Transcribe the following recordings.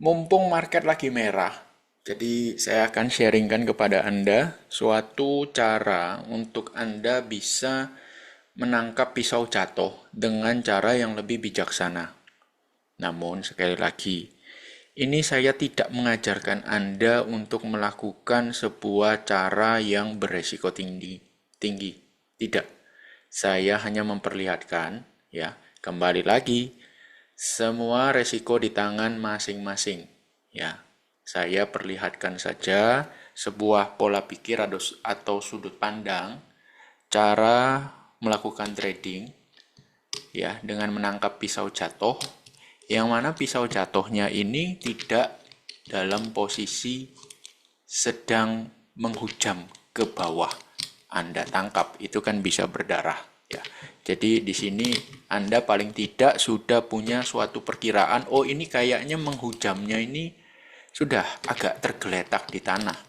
Mumpung market lagi merah, jadi saya akan sharingkan kepada Anda suatu cara untuk Anda bisa menangkap pisau jatuh dengan cara yang lebih bijaksana. Namun, sekali lagi, ini saya tidak mengajarkan Anda untuk melakukan sebuah cara yang beresiko tinggi. Tinggi. Tidak. Saya hanya memperlihatkan, ya, kembali lagi, semua resiko di tangan masing-masing. Ya, saya perlihatkan saja sebuah pola pikir atau sudut pandang cara melakukan trading ya dengan menangkap pisau jatuh yang mana pisau jatuhnya ini tidak dalam posisi sedang menghujam ke bawah. Anda tangkap itu kan bisa berdarah ya. Jadi di sini Anda paling tidak sudah punya suatu perkiraan, oh ini kayaknya menghujamnya ini sudah agak tergeletak di tanah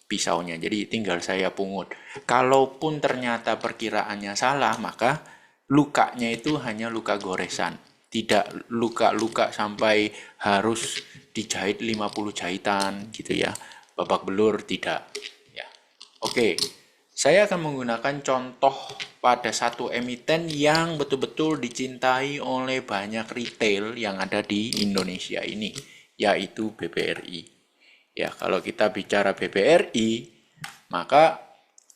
pisaunya. Jadi tinggal saya pungut. Kalaupun ternyata perkiraannya salah, maka lukanya itu hanya luka goresan. Tidak luka-luka sampai harus dijahit 50 jahitan gitu ya. Babak belur tidak. Ya. Oke. Saya akan menggunakan contoh pada satu emiten yang betul-betul dicintai oleh banyak retail yang ada di Indonesia ini, yaitu BBRI. Ya, kalau kita bicara BBRI, maka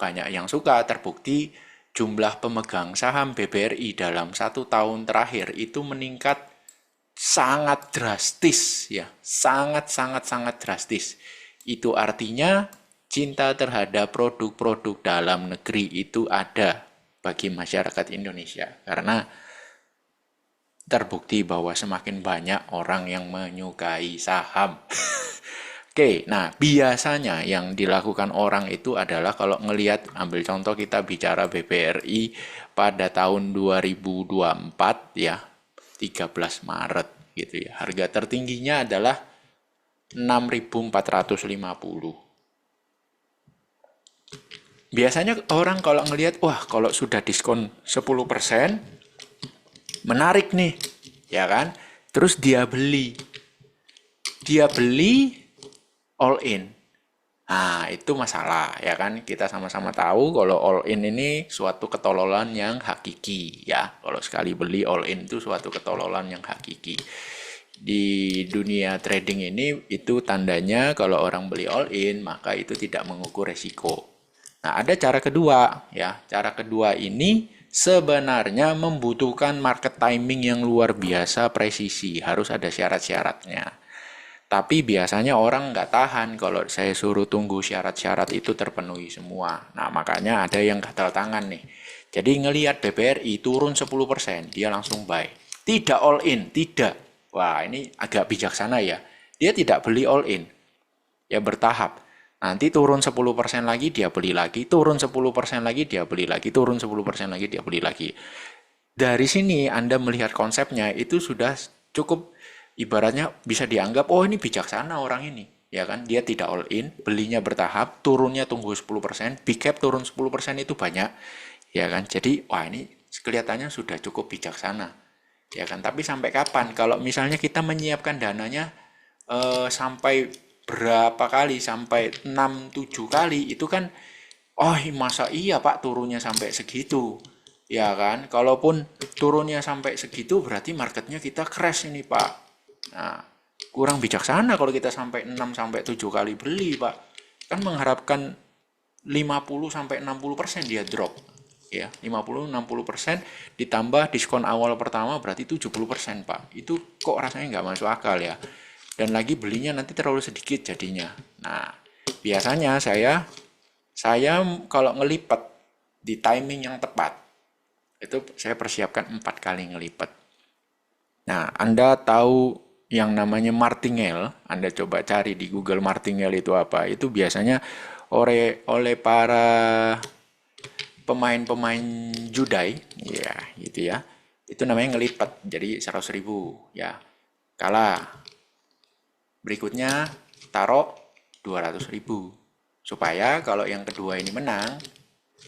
banyak yang suka, terbukti jumlah pemegang saham BBRI dalam 1 tahun terakhir itu meningkat sangat drastis ya, sangat drastis. Itu artinya cinta terhadap produk-produk dalam negeri itu ada bagi masyarakat Indonesia karena terbukti bahwa semakin banyak orang yang menyukai saham. Oke, nah biasanya yang dilakukan orang itu adalah kalau ngelihat, ambil contoh kita bicara BBRI pada tahun 2024 ya, 13 Maret gitu ya. Harga tertingginya adalah 6.450. Biasanya orang kalau ngelihat, wah kalau sudah diskon 10%, menarik nih, ya kan? Terus dia beli. Dia beli all in. Nah, itu masalah, ya kan? Kita sama-sama tahu kalau all in ini suatu ketololan yang hakiki, ya. Kalau sekali beli all in itu suatu ketololan yang hakiki. Di dunia trading ini itu tandanya kalau orang beli all in, maka itu tidak mengukur resiko. Nah, ada cara kedua, ya. Cara kedua ini sebenarnya membutuhkan market timing yang luar biasa presisi, harus ada syarat-syaratnya. Tapi biasanya orang nggak tahan kalau saya suruh tunggu syarat-syarat itu terpenuhi semua. Nah, makanya ada yang gatal tangan nih. Jadi ngelihat BBRI turun 10%, dia langsung buy. Tidak all in, tidak. Wah, ini agak bijaksana ya. Dia tidak beli all in. Ya bertahap. Nanti turun 10% lagi, dia beli lagi. Turun 10% lagi, dia beli lagi. Turun 10% lagi, dia beli lagi. Dari sini Anda melihat konsepnya itu sudah cukup, ibaratnya bisa dianggap, oh ini bijaksana orang ini. Ya kan, dia tidak all in, belinya bertahap, turunnya tunggu 10%, big cap turun 10% itu banyak. Ya kan, jadi wah ini kelihatannya sudah cukup bijaksana. Ya kan, tapi sampai kapan? Kalau misalnya kita menyiapkan dananya sampai berapa kali, sampai 6-7 kali, itu kan, oh masa iya Pak turunnya sampai segitu? Ya kan, kalaupun turunnya sampai segitu berarti marketnya kita crash ini Pak. Nah, kurang bijaksana kalau kita sampai 6-7 kali beli Pak. Kan mengharapkan 50-60% dia drop. Ya, 50-60% ditambah diskon awal pertama berarti 70% Pak. Itu kok rasanya nggak masuk akal ya. Dan lagi belinya nanti terlalu sedikit jadinya. Nah, biasanya saya kalau ngelipat di timing yang tepat, itu saya persiapkan 4 kali ngelipat. Nah, Anda tahu yang namanya martingale, Anda coba cari di Google martingale itu apa. Itu biasanya oleh para pemain-pemain judai, ya gitu ya. Itu namanya ngelipat, jadi 100.000 ya. Kalah. Berikutnya taruh 200.000. Supaya kalau yang kedua ini menang,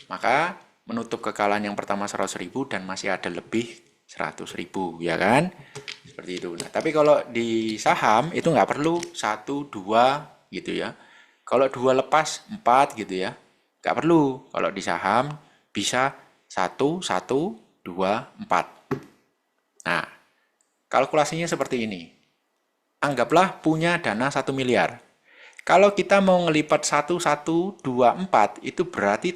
maka menutup kekalahan yang pertama 100.000 dan masih ada lebih 100.000, ya kan? Seperti itu. Nah, tapi kalau di saham itu nggak perlu 1, 2 gitu ya. Kalau 2 lepas 4 gitu ya. Nggak perlu. Kalau di saham bisa 1, 1, 2, 4. Nah, kalkulasinya seperti ini. Anggaplah punya dana 1 miliar. Kalau kita mau ngelipat 1, 1, 2, 4, itu berarti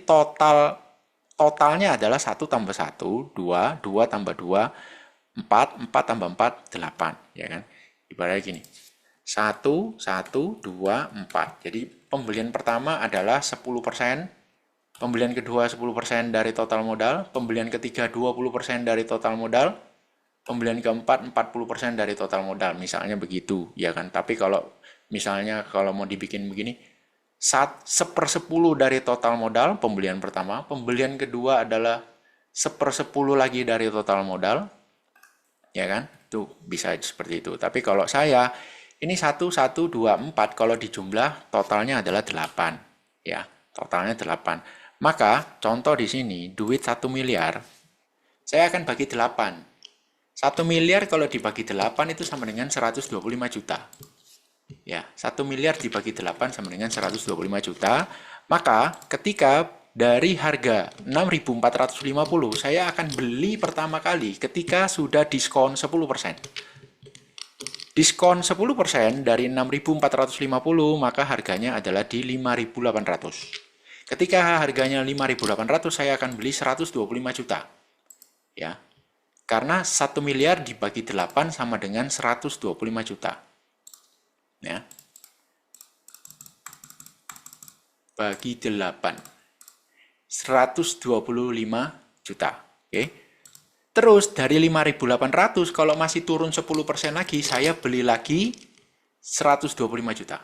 totalnya adalah 1 tambah 1, 2, 2 tambah 2, 4, 4 tambah 4, 8. Ya kan? Ibaratnya gini. 1, 1, 2, 4. Jadi pembelian pertama adalah 10%, pembelian kedua 10% dari total modal, pembelian ketiga 20% dari total modal, pembelian keempat 40% dari total modal. Misalnya begitu, ya kan? Tapi kalau misalnya kalau mau dibikin begini, 1/10 dari total modal pembelian pertama, pembelian kedua adalah 1/10 lagi dari total modal, ya kan? Itu bisa seperti itu. Tapi kalau saya ini 1, 1, 2, 4 kalau dijumlah totalnya adalah 8, ya. Totalnya 8. Maka contoh di sini duit 1 miliar saya akan bagi 8. 1 miliar kalau dibagi 8 itu sama dengan 125 juta. Ya, 1 miliar dibagi 8 sama dengan 125 juta. Maka ketika dari harga 6.450 saya akan beli pertama kali ketika sudah diskon 10%. Diskon 10% dari 6.450 maka harganya adalah di 5.800. Ketika harganya 5.800 saya akan beli 125 juta. Ya. Karena 1 miliar dibagi 8 sama dengan 125 juta. Ya. Bagi 8. 125 juta. Oke. Terus dari 5.800 kalau masih turun 10% lagi saya beli lagi 125 juta.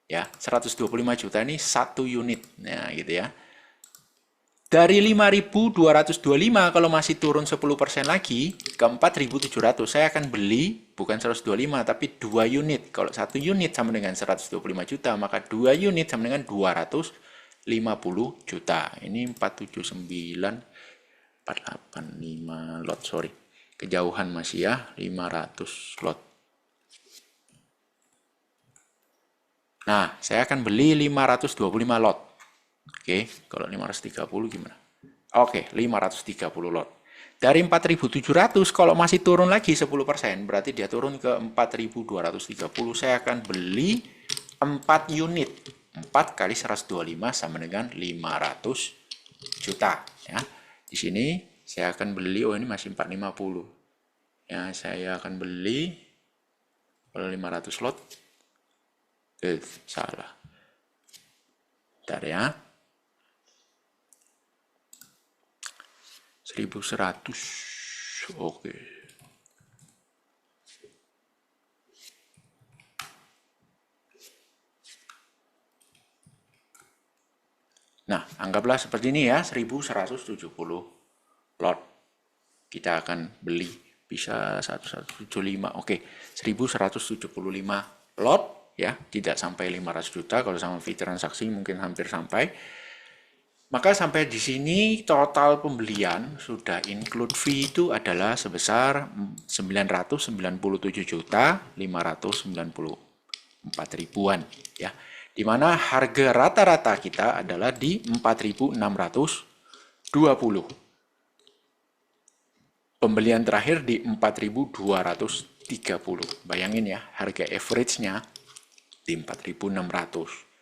Ya, 125 juta ini 1 unit. Nah, gitu ya. Dari 5.225 kalau masih turun 10% lagi ke 4.700 saya akan beli bukan 125 tapi 2 unit. Kalau 1 unit sama dengan 125 juta maka 2 unit sama dengan 250 juta. Ini 479 485 lot, sorry. Kejauhan masih ya, 500 lot. Nah, saya akan beli 525 lot. Oke, kalau 530 gimana? Oke, 530 lot. Dari 4.700 kalau masih turun lagi 10%, berarti dia turun ke 4.230. Saya akan beli 4 unit. 4 kali 125 sama dengan 500 juta. Ya. Di sini saya akan beli, oh ini masih 450. Ya, saya akan beli kalau 500 lot. Salah. Bentar ya. 1.100. Oke. Nah, anggaplah seperti ini ya, 1.170 lot. Kita akan beli bisa 1175. Oke, 1.175 lot ya, tidak sampai 500 juta kalau sama fee transaksi mungkin hampir sampai. Maka sampai di sini total pembelian sudah include fee itu adalah sebesar 997 juta 594 ribuan ya. Di mana harga rata-rata kita adalah di 4.620. Pembelian terakhir di 4.230. Bayangin ya, harga average-nya di 4.600.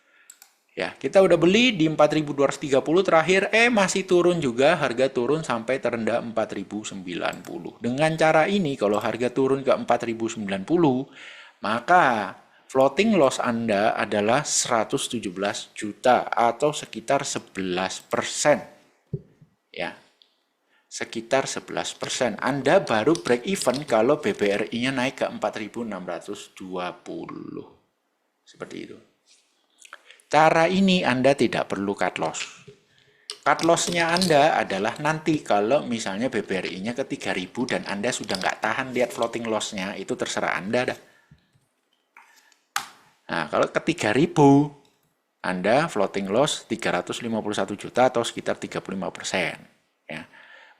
Ya, kita udah beli di 4.230 terakhir, masih turun juga, harga turun sampai terendah 4.090. Dengan cara ini, kalau harga turun ke 4.090, maka floating loss Anda adalah 117 juta atau sekitar 11%. Ya, sekitar 11%. Anda baru break even kalau BBRI-nya naik ke 4.620. Seperti itu. Cara ini Anda tidak perlu cut loss. Cut loss-nya Anda adalah nanti kalau misalnya BBRI-nya ke 3.000 dan Anda sudah nggak tahan lihat floating loss-nya, itu terserah Anda dah. Nah, kalau ke 3.000, Anda floating loss 351 juta atau sekitar 35%. Ya.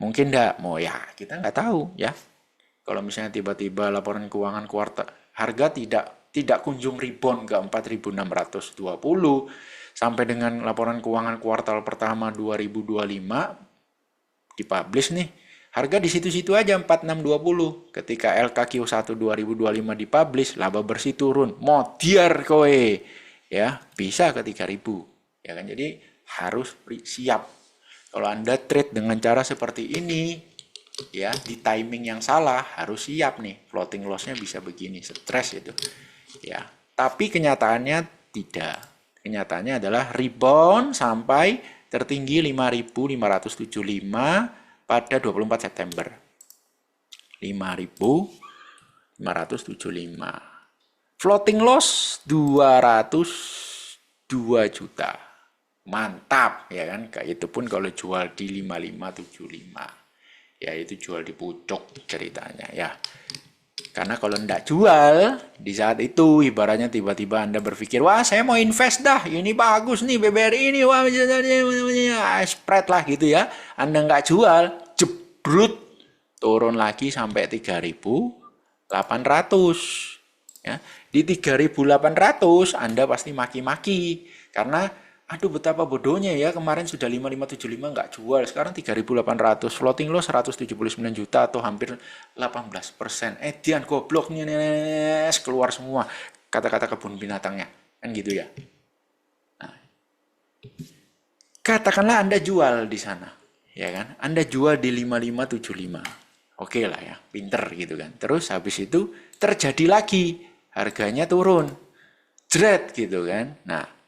Mungkin enggak, mau ya kita nggak tahu ya. Kalau misalnya tiba-tiba laporan keuangan kuartal harga tidak kunjung rebound ke 4.620 sampai dengan laporan keuangan kuartal pertama 2025 dipublish nih. Harga di situ-situ aja 4620. Ketika LKQ1 2025 dipublish, laba bersih turun. Modiar kowe. Ya, bisa ke 3000. Ya kan? Jadi harus siap. Kalau Anda trade dengan cara seperti ini, ya, di timing yang salah, harus siap nih. Floating loss-nya bisa begini, stres itu. Ya, tapi kenyataannya tidak. Kenyataannya adalah rebound sampai tertinggi 5.575 pada 24 September. 5.575. Floating loss 202 juta. Mantap, ya kan? Kayak itu pun kalau jual di 5575. Ya, itu jual di pucuk ceritanya, ya. Karena kalau enggak jual, di saat itu ibaratnya tiba-tiba Anda berpikir, wah saya mau invest dah, ini bagus nih BBRI ini, wah spread lah gitu ya. Anda enggak jual, jebrut, turun lagi sampai 3.800. Ya. Di 3.800 Anda pasti maki-maki. Karena aduh betapa bodohnya ya, kemarin sudah 5575 nggak jual, sekarang 3.800, floating loss 179 juta atau hampir 18%. Dian gobloknya nih, keluar semua kata-kata kebun binatangnya, kan gitu ya. Nah, katakanlah Anda jual di sana, ya kan? Anda jual di 5575. Oke lah ya, pinter gitu kan. Terus habis itu terjadi lagi, harganya turun. Jret gitu kan. Nah,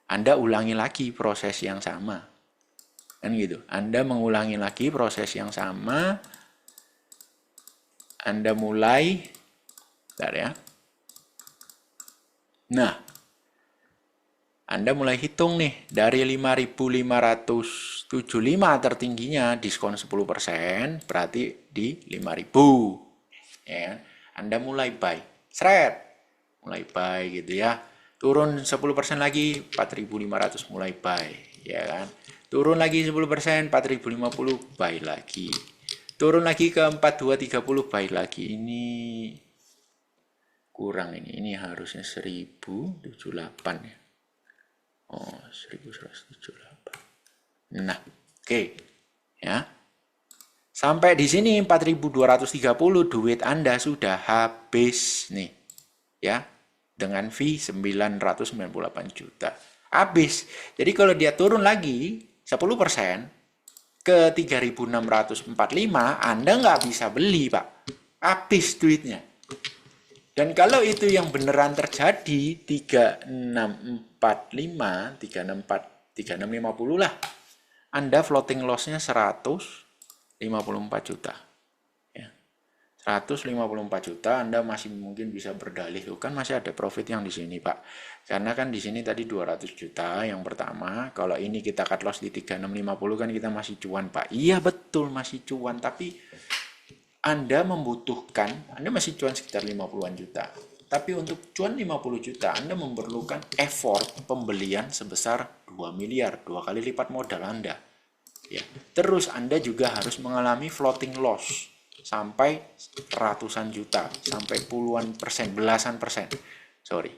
Anda ulangi lagi proses yang sama. Kan gitu. Anda mengulangi lagi proses yang sama. Anda mulai. Bentar ya. Nah. Anda mulai hitung nih. Dari 5.575 tertingginya diskon 10%. Berarti di 5.000. Ya. Anda mulai buy. Seret. Mulai buy gitu ya. Turun 10% lagi 4.500 mulai buy, ya kan? Turun lagi 10% 4.050 buy lagi. Turun lagi ke 4.230 buy lagi. Ini kurang ini. Ini harusnya 1.078 ya. Oh, 1.178. Nah, oke. Ya. Sampai di sini 4.230 duit Anda sudah habis nih. Ya. Dengan fee 998 juta. Habis. Jadi kalau dia turun lagi 10% ke 3.645, Anda nggak bisa beli, Pak. Habis duitnya. Dan kalau itu yang beneran terjadi 3645, 3650 lah. Anda floating loss-nya 154 juta. 154 juta Anda masih mungkin bisa berdalih, kan masih ada profit yang di sini Pak, karena kan di sini tadi 200 juta yang pertama, kalau ini kita cut loss di 3650 kan kita masih cuan Pak. Iya betul masih cuan, tapi Anda membutuhkan, Anda masih cuan sekitar 50-an juta, tapi untuk cuan 50 juta Anda memerlukan effort pembelian sebesar 2 miliar, 2 kali lipat modal Anda ya. Terus Anda juga harus mengalami floating loss sampai ratusan juta, sampai puluhan persen, belasan persen. Sorry.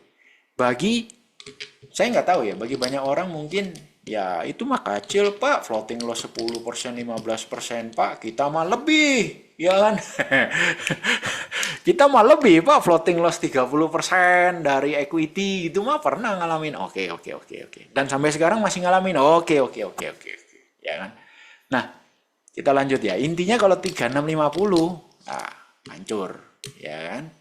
Saya nggak tahu ya, bagi banyak orang mungkin, ya itu mah kecil Pak, floating loss 10%, 15% Pak, kita mah lebih, ya kan? Kita mah lebih Pak, floating loss 30% dari equity, itu mah pernah ngalamin. Oke. Dan sampai sekarang masih ngalamin. Oke. Ya kan? Nah, kita lanjut ya. Intinya kalau 3650, nah, hancur, ya kan?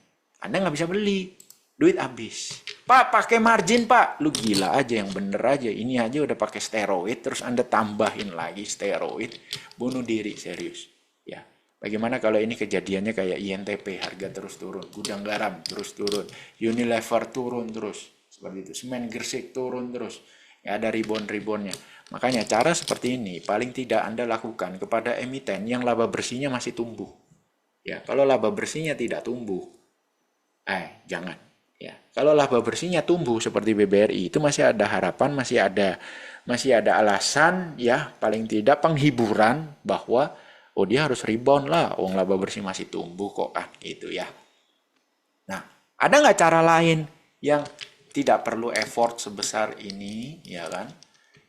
Anda nggak bisa beli, duit habis. Pak, pakai margin Pak, lu gila aja, yang bener aja. Ini aja udah pakai steroid, terus Anda tambahin lagi steroid, bunuh diri serius. Ya, bagaimana kalau ini kejadiannya kayak INTP, harga terus turun, gudang garam terus turun, Unilever turun terus, seperti itu, semen Gresik turun terus. Ya, ada ribon-ribonnya. Makanya cara seperti ini paling tidak Anda lakukan kepada emiten yang laba bersihnya masih tumbuh. Ya, kalau laba bersihnya tidak tumbuh, jangan. Ya, kalau laba bersihnya tumbuh seperti BBRI itu masih ada harapan, masih ada alasan ya, paling tidak penghiburan bahwa oh dia harus rebound lah, wong laba bersih masih tumbuh kok, gitu ya. Nah, ada nggak cara lain yang tidak perlu effort sebesar ini, ya kan?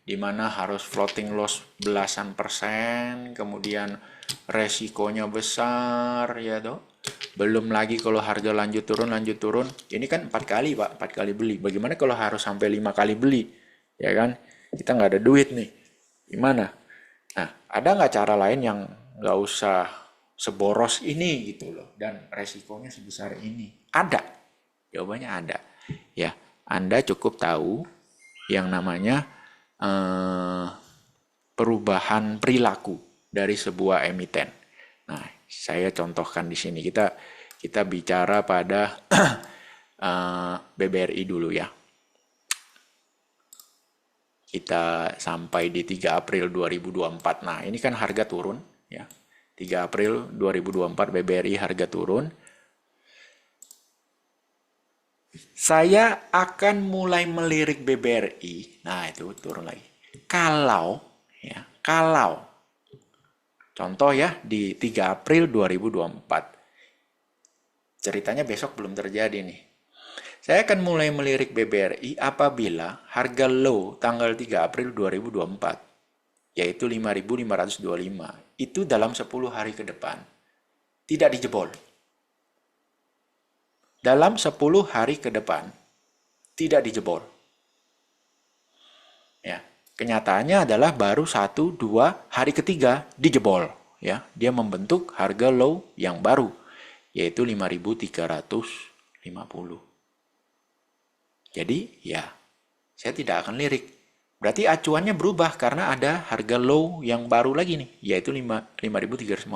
Dimana harus floating loss belasan persen, kemudian resikonya besar, ya toh. Belum lagi kalau harga lanjut turun, ini kan 4 kali Pak, 4 kali beli. Bagaimana kalau harus sampai 5 kali beli, ya kan? Kita nggak ada duit nih, gimana? Nah, ada nggak cara lain yang nggak usah seboros ini gitu loh, dan resikonya sebesar ini? Ada, jawabannya ada. Ya, Anda cukup tahu yang namanya perubahan perilaku dari sebuah emiten. Nah, saya contohkan di sini. Kita bicara pada BBRI dulu ya. Kita sampai di 3 April 2024. Nah, ini kan harga turun ya. 3 April 2024 BBRI harga turun. Saya akan mulai melirik BBRI. Nah, itu turun lagi. Kalau contoh ya di 3 April 2024. Ceritanya besok belum terjadi nih. Saya akan mulai melirik BBRI apabila harga low tanggal 3 April 2024 yaitu 5.525 itu dalam 10 hari ke depan tidak dijebol. Dalam 10 hari ke depan tidak dijebol. Ya, kenyataannya adalah baru 1-2 hari ketiga dijebol, ya. Dia membentuk harga low yang baru yaitu 5.350. Jadi, ya, saya tidak akan lirik. Berarti acuannya berubah karena ada harga low yang baru lagi nih, yaitu 5.350.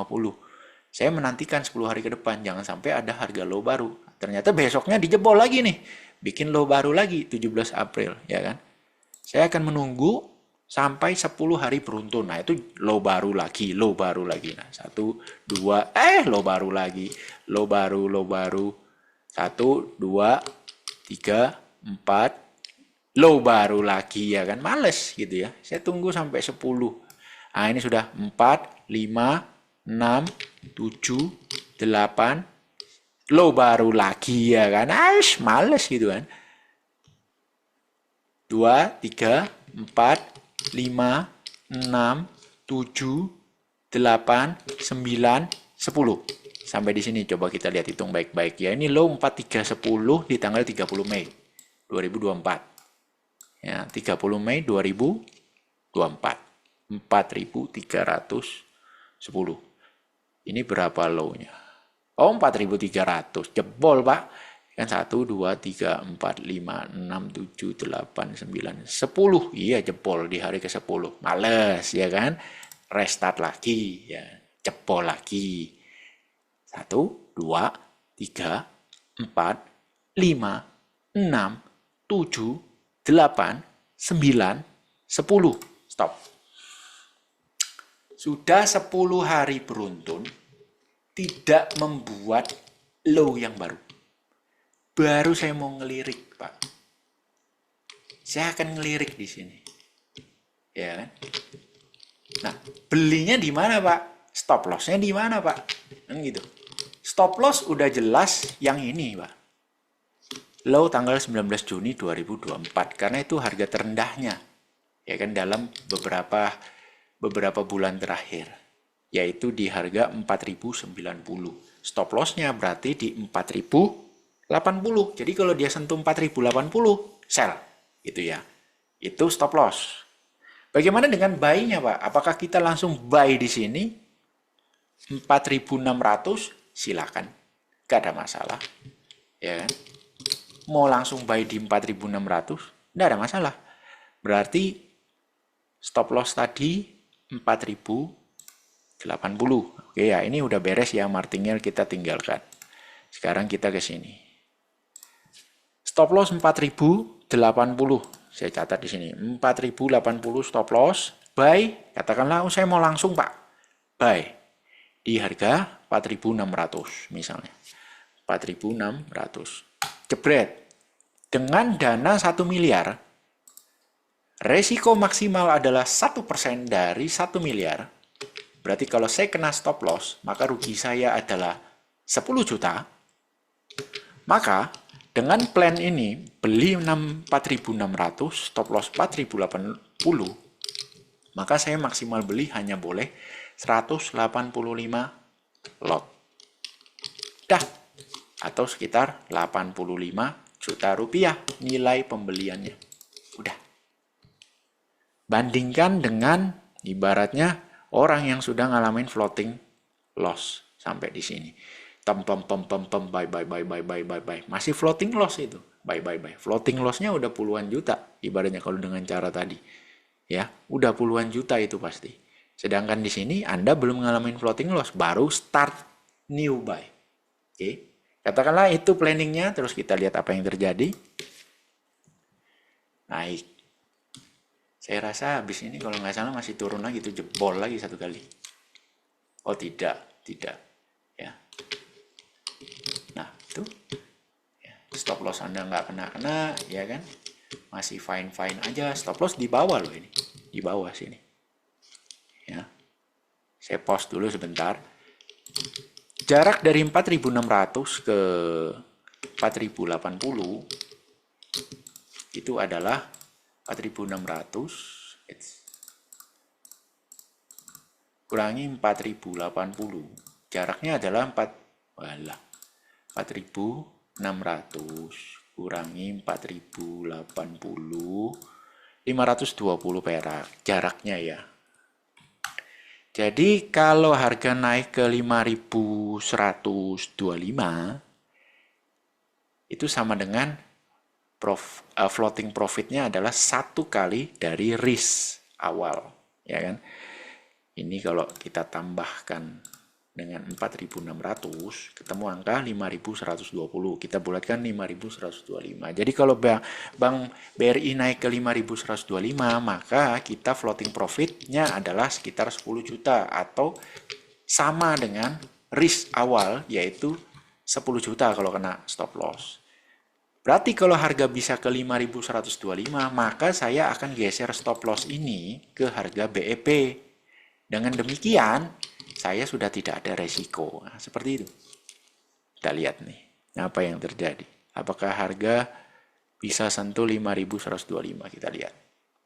Saya menantikan 10 hari ke depan, jangan sampai ada harga low baru. Ternyata besoknya dijebol lagi nih, bikin low baru lagi 17 April, ya kan? Saya akan menunggu sampai 10 hari beruntun. Nah, itu low baru lagi, low baru lagi. Nah, 1, 2, low baru lagi, low baru. 1, 2, 3, 4, low baru lagi, ya kan? Males gitu ya. Saya tunggu sampai 10. Nah, ini sudah 4, 5, 6, 7, 8, low baru lagi, ya kan? Males gitu kan. 2, 3, 4, 5, 6, 7, 8, 9, 10. Sampai di sini coba kita lihat, hitung baik-baik ya. Ini low 4310 di tanggal 30 Mei 2024. Ya, 30 Mei 2024. 4.310. Ini berapa low-nya? Oh, 4.300. Jebol, Pak. Kan 1, 2, 3, 4, 5, 6, 7, 8, 9, 10. Iya, jebol di hari ke-10. Males, ya kan? Restart lagi, ya. Jebol lagi. 1, 2, 3, 4, 5, 6, 7, 8, 9, 10. Stop. Sudah 10 hari beruntun, tidak membuat low yang baru. Baru saya mau ngelirik, Pak. Saya akan ngelirik di sini. Ya kan? Nah, belinya di mana, Pak? Stop loss-nya di mana, Pak? Kan gitu. Stop loss udah jelas yang ini, Pak. Low tanggal 19 Juni 2024 karena itu harga terendahnya. Ya kan, dalam beberapa bulan terakhir, yaitu di harga 4.090. Stop loss-nya berarti di 4.080. Jadi kalau dia sentuh 4.080, sell gitu ya. Itu stop loss. Bagaimana dengan buy-nya, Pak? Apakah kita langsung buy di sini 4.600? Silakan. Gak ada masalah. Ya kan? Mau langsung buy di 4.600? Nggak ada masalah. Berarti stop loss tadi 4.080. Oke ya, ini udah beres ya, martingale kita tinggalkan. Sekarang kita ke sini. Stop loss 4.080. Saya catat di sini. 4.080 stop loss. Buy, katakanlah saya mau langsung, Pak. Buy di harga 4.600 misalnya. 4.600. Jebret. Dengan dana 1 miliar, resiko maksimal adalah 1% dari 1 miliar. Berarti kalau saya kena stop loss, maka rugi saya adalah 10 juta. Maka dengan plan ini, beli 4.600, stop loss 4.080, maka saya maksimal beli hanya boleh 185 lot. Dah, atau sekitar 85 juta rupiah nilai pembeliannya. Udah. Bandingkan dengan ibaratnya orang yang sudah ngalamin floating loss sampai di sini. Bye bye. Masih floating loss itu. Bye. Floating lossnya udah puluhan juta ibaratnya kalau dengan cara tadi. Ya, udah puluhan juta itu pasti. Sedangkan di sini Anda belum ngalamin floating loss, baru start new buy. Oke. Katakanlah itu planningnya, terus kita lihat apa yang terjadi. Naik. Saya rasa habis ini kalau nggak salah masih turun lagi, itu jebol lagi satu kali. Oh tidak. Ya. Nah itu, ya. Stop loss Anda nggak kena, ya kan? Masih fine aja. Stop loss di bawah loh ini, di bawah sini. Ya. Saya pause dulu sebentar. Jarak dari 4.600 ke 4.080 itu adalah 4.600 kurangi 4.080. Jaraknya adalah 4.600 kurangi 4.080, 520 perak jaraknya ya. Jadi kalau harga naik ke 5.125 itu sama dengan floating profitnya adalah 1 kali dari risk awal, ya kan? Ini kalau kita tambahkan dengan 4.600 ketemu angka 5.120, kita bulatkan 5.125. Jadi kalau Bank BRI naik ke 5.125, maka kita floating profitnya adalah sekitar 10 juta atau sama dengan risk awal, yaitu 10 juta kalau kena stop loss. Berarti kalau harga bisa ke 5.125, maka saya akan geser stop loss ini ke harga BEP. Dengan demikian, saya sudah tidak ada resiko. Nah, seperti itu. Kita lihat nih, apa yang terjadi. Apakah harga bisa sentuh 5.125? Kita lihat.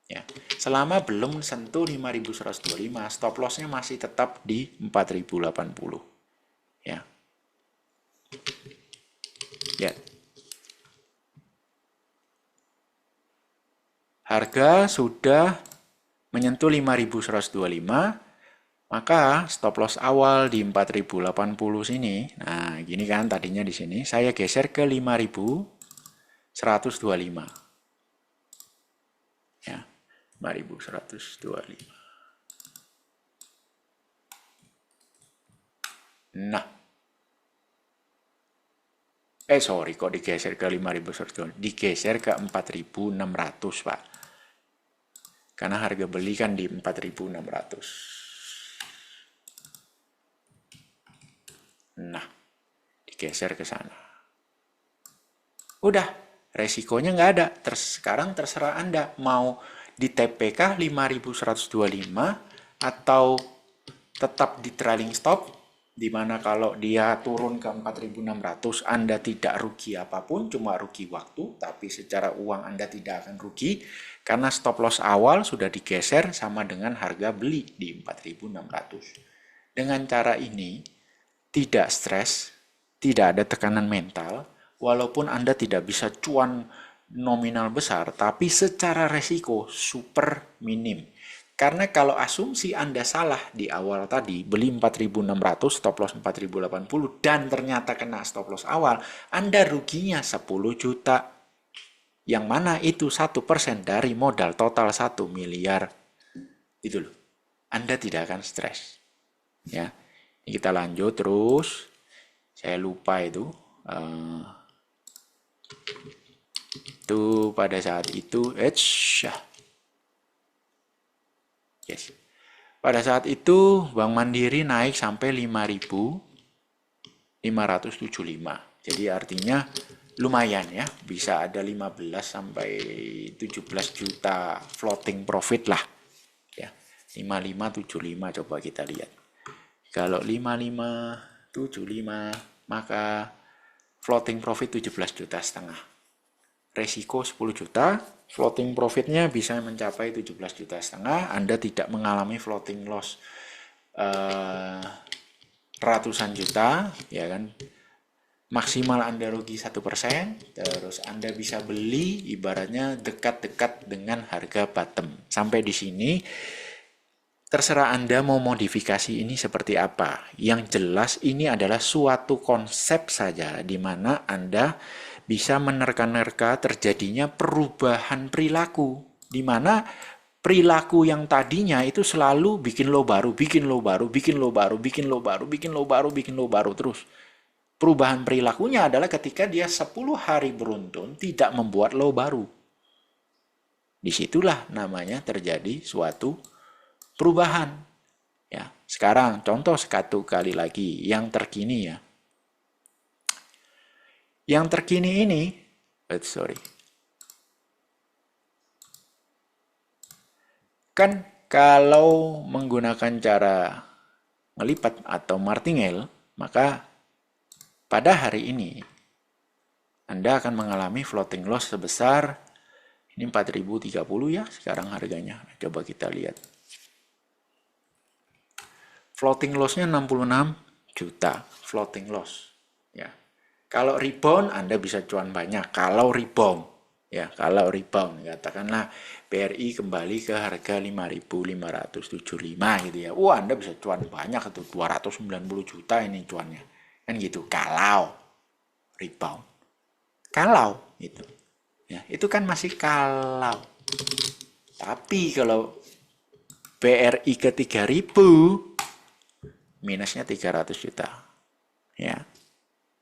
Ya. Selama belum sentuh 5.125, stop loss-nya masih tetap di 4.080. Ya. Ya. Harga sudah menyentuh 5.125, maka stop loss awal di 4.080 sini. Nah, gini kan tadinya di sini. Saya geser ke 5.125. Ya, 5.125. Nah. Sorry, kok digeser ke 5.125? Digeser ke 4.600, Pak. Karena harga beli kan di 4.600. Nah, digeser ke sana. Udah, resikonya nggak ada. Sekarang terserah Anda mau di TPK 5.125 atau tetap di trailing stop, di mana kalau dia turun ke 4.600 Anda tidak rugi apapun, cuma rugi waktu, tapi secara uang Anda tidak akan rugi karena stop loss awal sudah digeser sama dengan harga beli di 4.600. Dengan cara ini tidak stres, tidak ada tekanan mental, walaupun Anda tidak bisa cuan nominal besar, tapi secara resiko super minim. Karena kalau asumsi Anda salah di awal tadi, beli 4.600, stop loss 4.080, dan ternyata kena stop loss awal, Anda ruginya 10 juta. Yang mana itu 1% dari modal total 1 miliar. Itu loh. Anda tidak akan stres. Ya. Kita lanjut terus. Saya lupa itu. Itu pada saat itu. Yes. Pada saat itu Bank Mandiri naik sampai 5.575. Jadi artinya lumayan ya. Bisa ada 15 sampai 17 juta floating profit lah. Ya. 5575 coba kita lihat. Kalau 5575, maka floating profit 17,5 juta. Resiko 10 juta, floating profitnya bisa mencapai 17,5 juta. Anda tidak mengalami floating loss ratusan juta, ya kan? Maksimal Anda rugi 1%, terus Anda bisa beli ibaratnya dekat-dekat dengan harga bottom. Sampai di sini terserah Anda mau modifikasi ini seperti apa. Yang jelas ini adalah suatu konsep saja di mana Anda bisa menerka-nerka terjadinya perubahan perilaku, di mana perilaku yang tadinya itu selalu bikin low baru, bikin low baru, bikin low baru, bikin low baru, bikin low baru, bikin low baru terus. Perubahan perilakunya adalah ketika dia 10 hari beruntun tidak membuat low baru. Disitulah namanya terjadi suatu perubahan. Ya, sekarang contoh satu kali lagi yang terkini ya. Yang terkini ini, kan kalau menggunakan cara melipat atau martingale, maka pada hari ini Anda akan mengalami floating loss sebesar ini 4030 ya sekarang harganya. Coba kita lihat. Floating loss-nya 66 juta floating loss ya. Kalau rebound Anda bisa cuan banyak. Kalau rebound ya, kalau rebound katakanlah BRI kembali ke harga 5.575 gitu ya. Wah, Anda bisa cuan banyak itu 290 juta ini cuannya. Kan gitu, kalau rebound. Kalau itu. Ya, itu kan masih kalau. Tapi kalau BRI ke 3.000 minusnya 300 juta. Ya.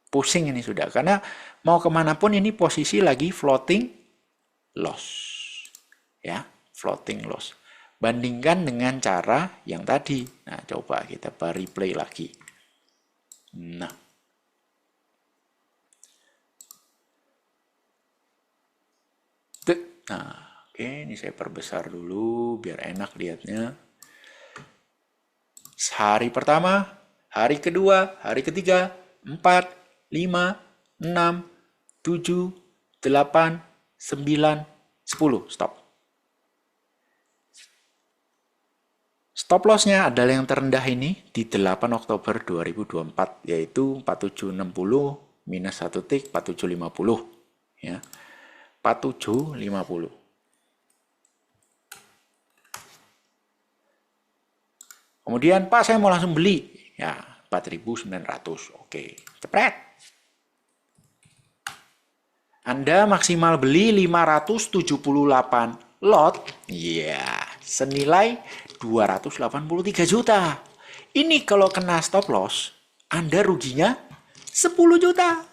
Pusing ini sudah karena mau kemanapun ini posisi lagi floating loss. Ya, floating loss. Bandingkan dengan cara yang tadi. Nah, coba kita replay lagi. Nah, oke, ini saya perbesar dulu biar enak lihatnya. Hari pertama, hari kedua, hari ketiga, 4, 5, 6, 7, 8, 9, 10. Stop. Stop loss-nya adalah yang terendah ini di 8 Oktober 2024, yaitu 4760 minus 1 tick 4750. Ya. 4750. Kemudian, Pak, saya mau langsung beli. Ya, 4.900. Oke, cepret. Anda maksimal beli 578 lot. Ya, senilai 283 juta. Ini kalau kena stop loss, Anda ruginya 10 juta.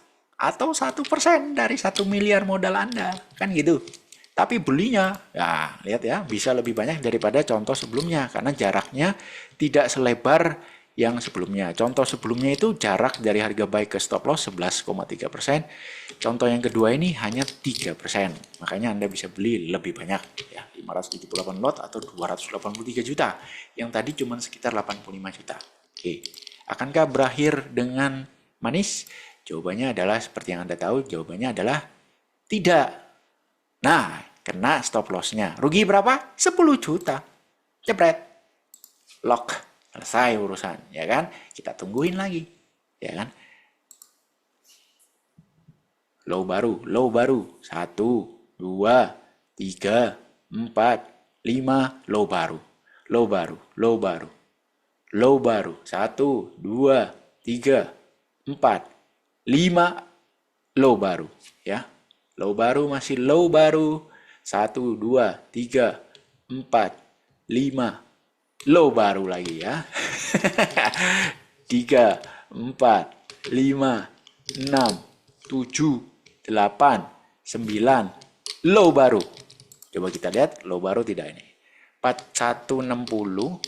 Atau 1% dari 1 miliar modal Anda. Kan gitu. Tapi belinya, ya lihat ya, bisa lebih banyak daripada contoh sebelumnya. Karena jaraknya tidak selebar yang sebelumnya. Contoh sebelumnya itu jarak dari harga buy ke stop loss 11,3%. Contoh yang kedua ini hanya 3%. Makanya Anda bisa beli lebih banyak. Ya, 578 lot atau 283 juta. Yang tadi cuma sekitar 85 juta. Oke. Akankah berakhir dengan manis? Jawabannya adalah seperti yang Anda tahu. Jawabannya adalah tidak. Nah, kena stop loss-nya. Rugi berapa? 10 juta. Jepret. Lock. Selesai urusan, ya kan? Kita tungguin lagi, ya kan? Low baru. 1, 2, 3, 4, 5, low baru. Low baru. 1, 2, 3, 4, 5, low baru, ya. Low baru masih low baru. 1, 2, 3, 4, 5, low baru lagi ya. 3, 4, 5, 6, 7, 8, 9, low baru. Coba kita lihat low baru tidak ini. 4160,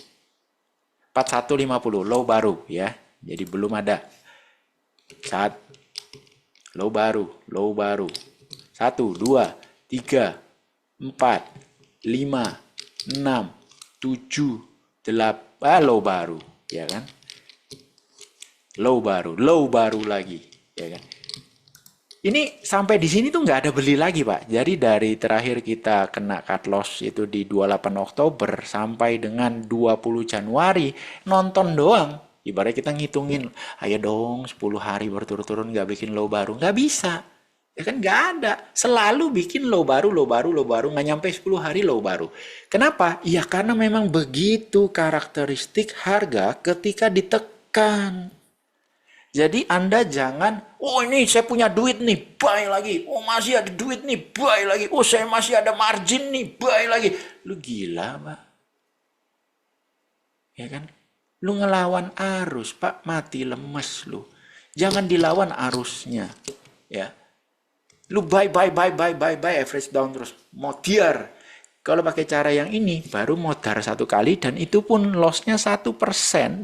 4150 low baru ya. Jadi belum ada. Low baru. 1, 2, 3, 4, 5, 6, 7, 8, low baru, ya kan? low baru lagi, ya kan? Ini sampai di sini tuh nggak ada beli lagi, Pak. Jadi dari terakhir kita kena cut loss itu di 28 Oktober sampai dengan 20 Januari, nonton doang. Ibarat kita ngitungin, ayo dong 10 hari berturut-turut nggak bikin low baru. Nggak bisa. Ya kan nggak ada. Selalu bikin low baru, low baru, low baru. Nggak nyampe 10 hari low baru. Kenapa? Ya karena memang begitu karakteristik harga ketika ditekan. Jadi Anda jangan, oh ini saya punya duit nih, buy lagi. Oh masih ada duit nih, buy lagi. Oh saya masih ada margin nih, buy lagi. Lu gila, Pak. Ya kan? Lu ngelawan arus, Pak, mati lemes lu. Jangan dilawan arusnya. Ya. Lu buy, average down terus. Modiar. Kalau pakai cara yang ini, baru modar satu kali dan itu pun lossnya 1%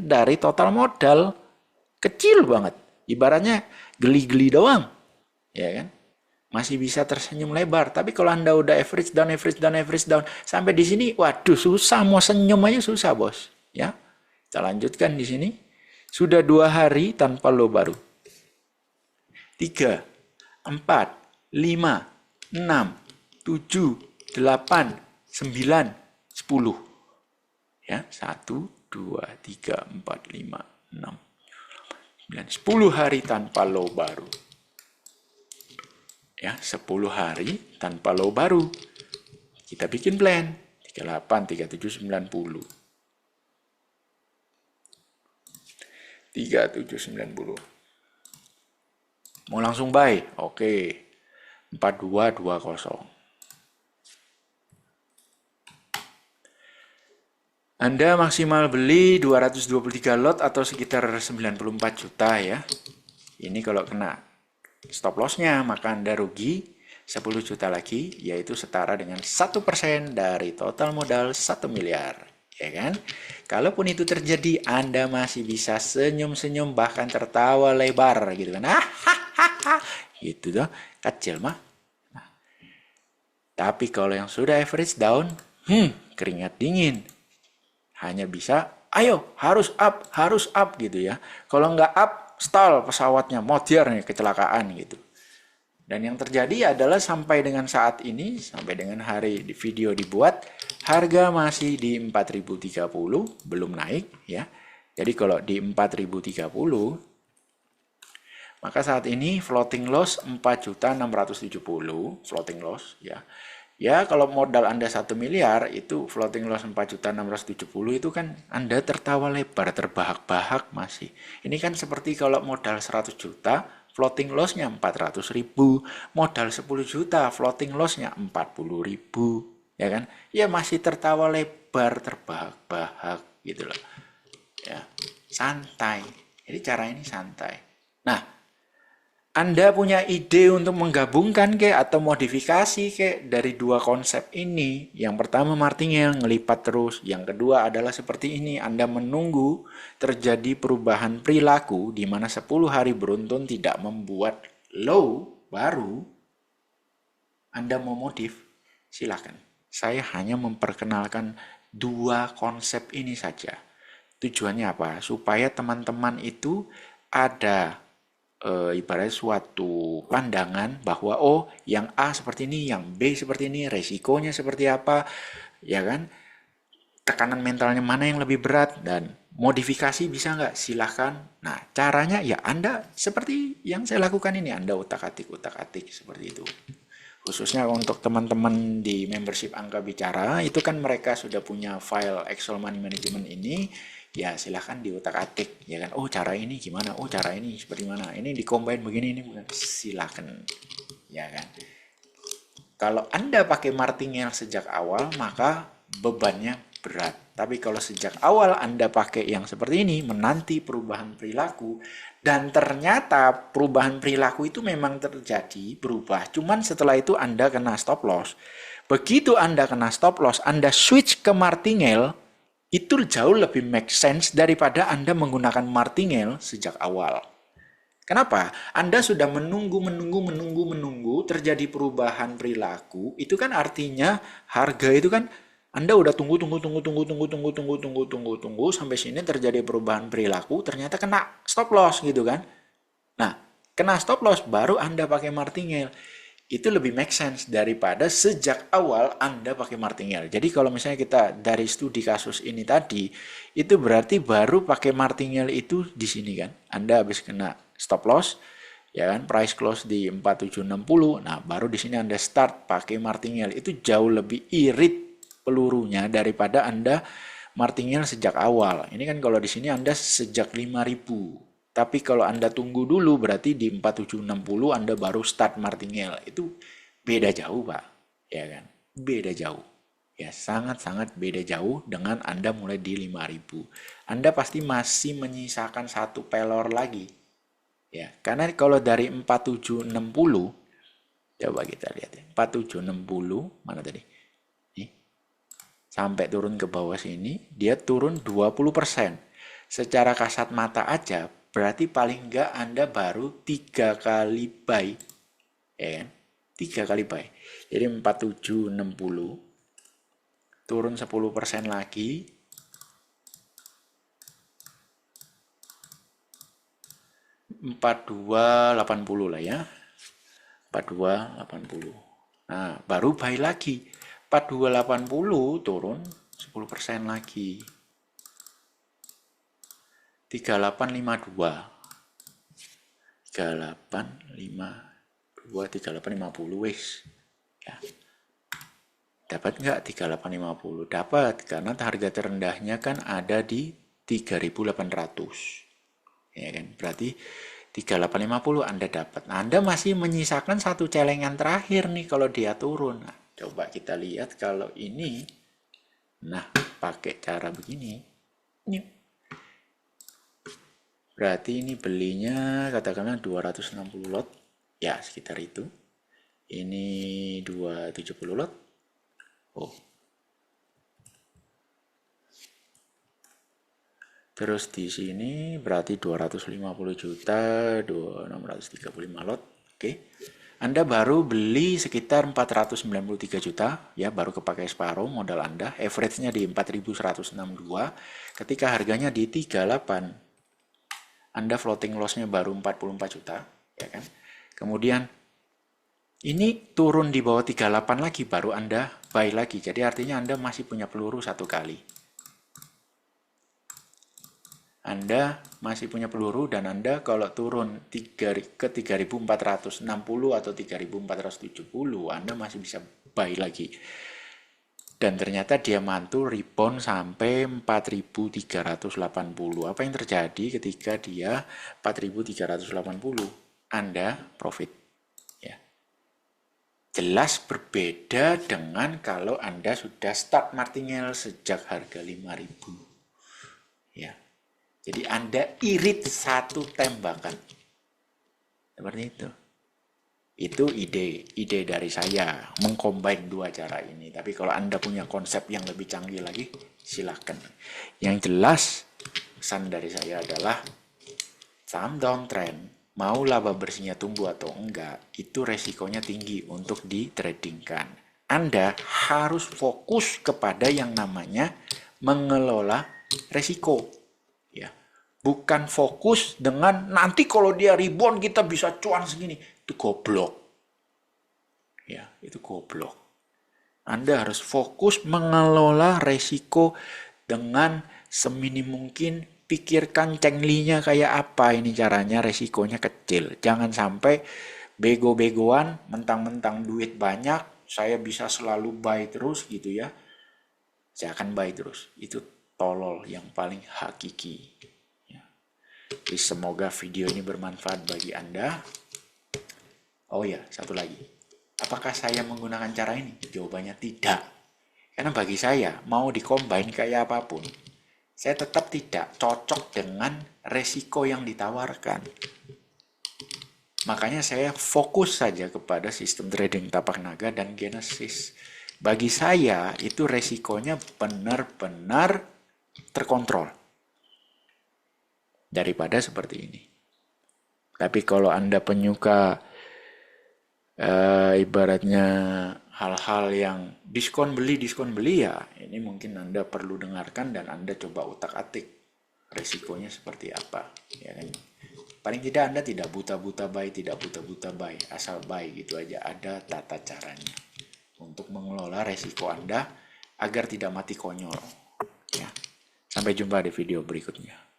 dari total modal. Kecil banget. Ibaratnya geli-geli doang. Ya kan? Masih bisa tersenyum lebar. Tapi kalau Anda udah average down. Sampai di sini, waduh susah. Mau senyum aja susah, bos. Ya, kita lanjutkan di sini. Sudah 2 hari tanpa low baru. 3, 4, 5, 6, 7, 8, 9, 10. Ya, 1, 2, 3, 4, 5, 6. 10 hari tanpa low baru. Ya, 10 hari tanpa low baru. Kita bikin plan. 38, 37, 90. 37, 90. Mau langsung buy? Oke. 42, 20. Anda maksimal beli 223 lot atau sekitar 94 juta ya. Ini kalau kena stop loss-nya, maka Anda rugi 10 juta lagi, yaitu setara dengan 1% dari total modal 1 miliar. Ya kan? Kalaupun itu terjadi, Anda masih bisa senyum-senyum, bahkan tertawa lebar gitu kan. Gitu tuh, kecil mah. Nah, tapi kalau yang sudah average down, keringat dingin. Hanya bisa, ayo harus up gitu ya. Kalau nggak up, stall pesawatnya, modiar nih, kecelakaan gitu. Dan yang terjadi adalah sampai dengan saat ini, sampai dengan hari di video dibuat, harga masih di 4030, belum naik ya. Jadi kalau di 4030, maka saat ini floating loss 4.670, floating loss ya. Ya, kalau modal Anda 1 miliar, itu floating loss 4.670 itu kan Anda tertawa lebar, terbahak-bahak masih. Ini kan seperti kalau modal 100 juta, floating loss-nya 400.000. Modal 10 juta, floating loss-nya 40.000. Ya kan? Ya masih tertawa lebar, terbahak-bahak gitu loh. Ya, santai. Jadi cara ini santai. Nah, Anda punya ide untuk menggabungkan atau modifikasi dari dua konsep ini. Yang pertama martingale, ngelipat terus. Yang kedua adalah seperti ini, Anda menunggu terjadi perubahan perilaku di mana 10 hari beruntun tidak membuat low baru. Anda mau modif, silakan. Saya hanya memperkenalkan dua konsep ini saja. Tujuannya apa? Supaya teman-teman itu ada ibaratnya suatu pandangan bahwa oh yang A seperti ini, yang B seperti ini, resikonya seperti apa, ya kan? Tekanan mentalnya mana yang lebih berat dan modifikasi bisa nggak? Silahkan. Nah caranya ya Anda seperti yang saya lakukan ini, Anda utak-atik seperti itu. Khususnya untuk teman-teman di membership Angka Bicara, itu kan mereka sudah punya file Excel Money Management ini. Ya silahkan diutak-atik ya kan, oh cara ini gimana, oh cara ini seperti mana, ini di-combine begini, ini bukan, silahkan ya kan. Kalau Anda pakai martingale sejak awal, maka bebannya berat. Tapi kalau sejak awal Anda pakai yang seperti ini, menanti perubahan perilaku, dan ternyata perubahan perilaku itu memang terjadi, berubah, cuman setelah itu Anda kena stop loss. Begitu Anda kena stop loss, Anda switch ke martingale, itu jauh lebih make sense daripada Anda menggunakan martingale sejak awal. Kenapa? Anda sudah menunggu terjadi perubahan perilaku, itu kan artinya harga itu kan Anda udah tunggu sampai sini terjadi perubahan perilaku, ternyata kena stop loss gitu kan. Nah, kena stop loss baru Anda pakai martingale. Itu lebih make sense daripada sejak awal Anda pakai martingale. Jadi kalau misalnya kita dari studi kasus ini tadi, itu berarti baru pakai martingale itu di sini kan. Anda habis kena stop loss, ya kan, price close di 4760. Nah, baru di sini Anda start pakai martingale. Itu jauh lebih irit pelurunya daripada Anda martingale sejak awal. Ini kan kalau di sini Anda sejak 5000. Tapi kalau Anda tunggu dulu berarti di 4760 Anda baru start martingale. Itu beda jauh, Pak. Ya kan? Beda jauh. Ya, sangat-sangat beda jauh dengan Anda mulai di 5000. Anda pasti masih menyisakan satu pelor lagi. Ya, karena kalau dari 4760 coba kita lihat ya. 4760 mana tadi? Nih, sampai turun ke bawah sini, dia turun 20%. Secara kasat mata aja, berarti paling enggak Anda baru 3 kali buy. Ya kan? 3 kali buy. Jadi 4760 turun 10% lagi. 4280 lah ya. 4280. Nah, baru buy lagi. 4280 turun 10% lagi. 3852. 3850 wis. Ya. Dapat nggak 3850? Dapat, karena harga terendahnya kan ada di 3800. Ya kan? Berarti 3850 Anda dapat. Nah, Anda masih menyisakan satu celengan terakhir nih kalau dia turun. Nah, coba kita lihat kalau ini. Nah, pakai cara begini. Ini. Berarti ini belinya katakanlah 260 lot. Ya, sekitar itu. Ini 270 lot. Oh. Terus di sini berarti 250 juta, 635 lot. Oke. Anda baru beli sekitar 493 juta, ya baru kepakai separuh modal Anda. Average-nya di 4162, ketika harganya di 38. Anda floating loss-nya baru 44 juta, ya kan? Kemudian ini turun di bawah 38 lagi, baru Anda buy lagi. Jadi artinya Anda masih punya peluru satu kali. Anda masih punya peluru dan Anda kalau turun ke 3460 atau 3470, Anda masih bisa buy lagi. Dan ternyata dia mantul rebound sampai 4380. Apa yang terjadi ketika dia 4380? Anda profit. Ya. Jelas berbeda dengan kalau Anda sudah start martingale sejak harga 5000. Ya. Jadi Anda irit satu tembakan. Seperti itu. Itu ide dari saya mengcombine dua cara ini. Tapi kalau Anda punya konsep yang lebih canggih lagi, silakan. Yang jelas pesan dari saya adalah saham downtrend, mau laba bersihnya tumbuh atau enggak, itu resikonya tinggi untuk ditradingkan. Anda harus fokus kepada yang namanya mengelola resiko. Ya. Bukan fokus dengan nanti kalau dia rebound kita bisa cuan segini. Itu goblok. Ya, itu goblok. Anda harus fokus mengelola resiko dengan seminim mungkin. Pikirkan cenglinya kayak apa ini caranya, resikonya kecil. Jangan sampai bego-begoan, mentang-mentang duit banyak, saya bisa selalu buy terus gitu ya. Saya akan buy terus. Itu tolol yang paling hakiki. Jadi semoga video ini bermanfaat bagi Anda. Oh ya, satu lagi. Apakah saya menggunakan cara ini? Jawabannya tidak. Karena bagi saya, mau dikombin kayak apapun, saya tetap tidak cocok dengan resiko yang ditawarkan. Makanya saya fokus saja kepada sistem trading tapak naga dan Genesis. Bagi saya, itu resikonya benar-benar terkontrol. Daripada seperti ini. Tapi kalau Anda penyuka ibaratnya hal-hal yang diskon beli ya, ini mungkin Anda perlu dengarkan dan Anda coba utak-atik resikonya seperti apa, ya kan? Paling tidak Anda tidak buta-buta buy, asal buy gitu aja. Ada tata caranya untuk mengelola resiko Anda agar tidak mati konyol. Ya. Sampai jumpa di video berikutnya.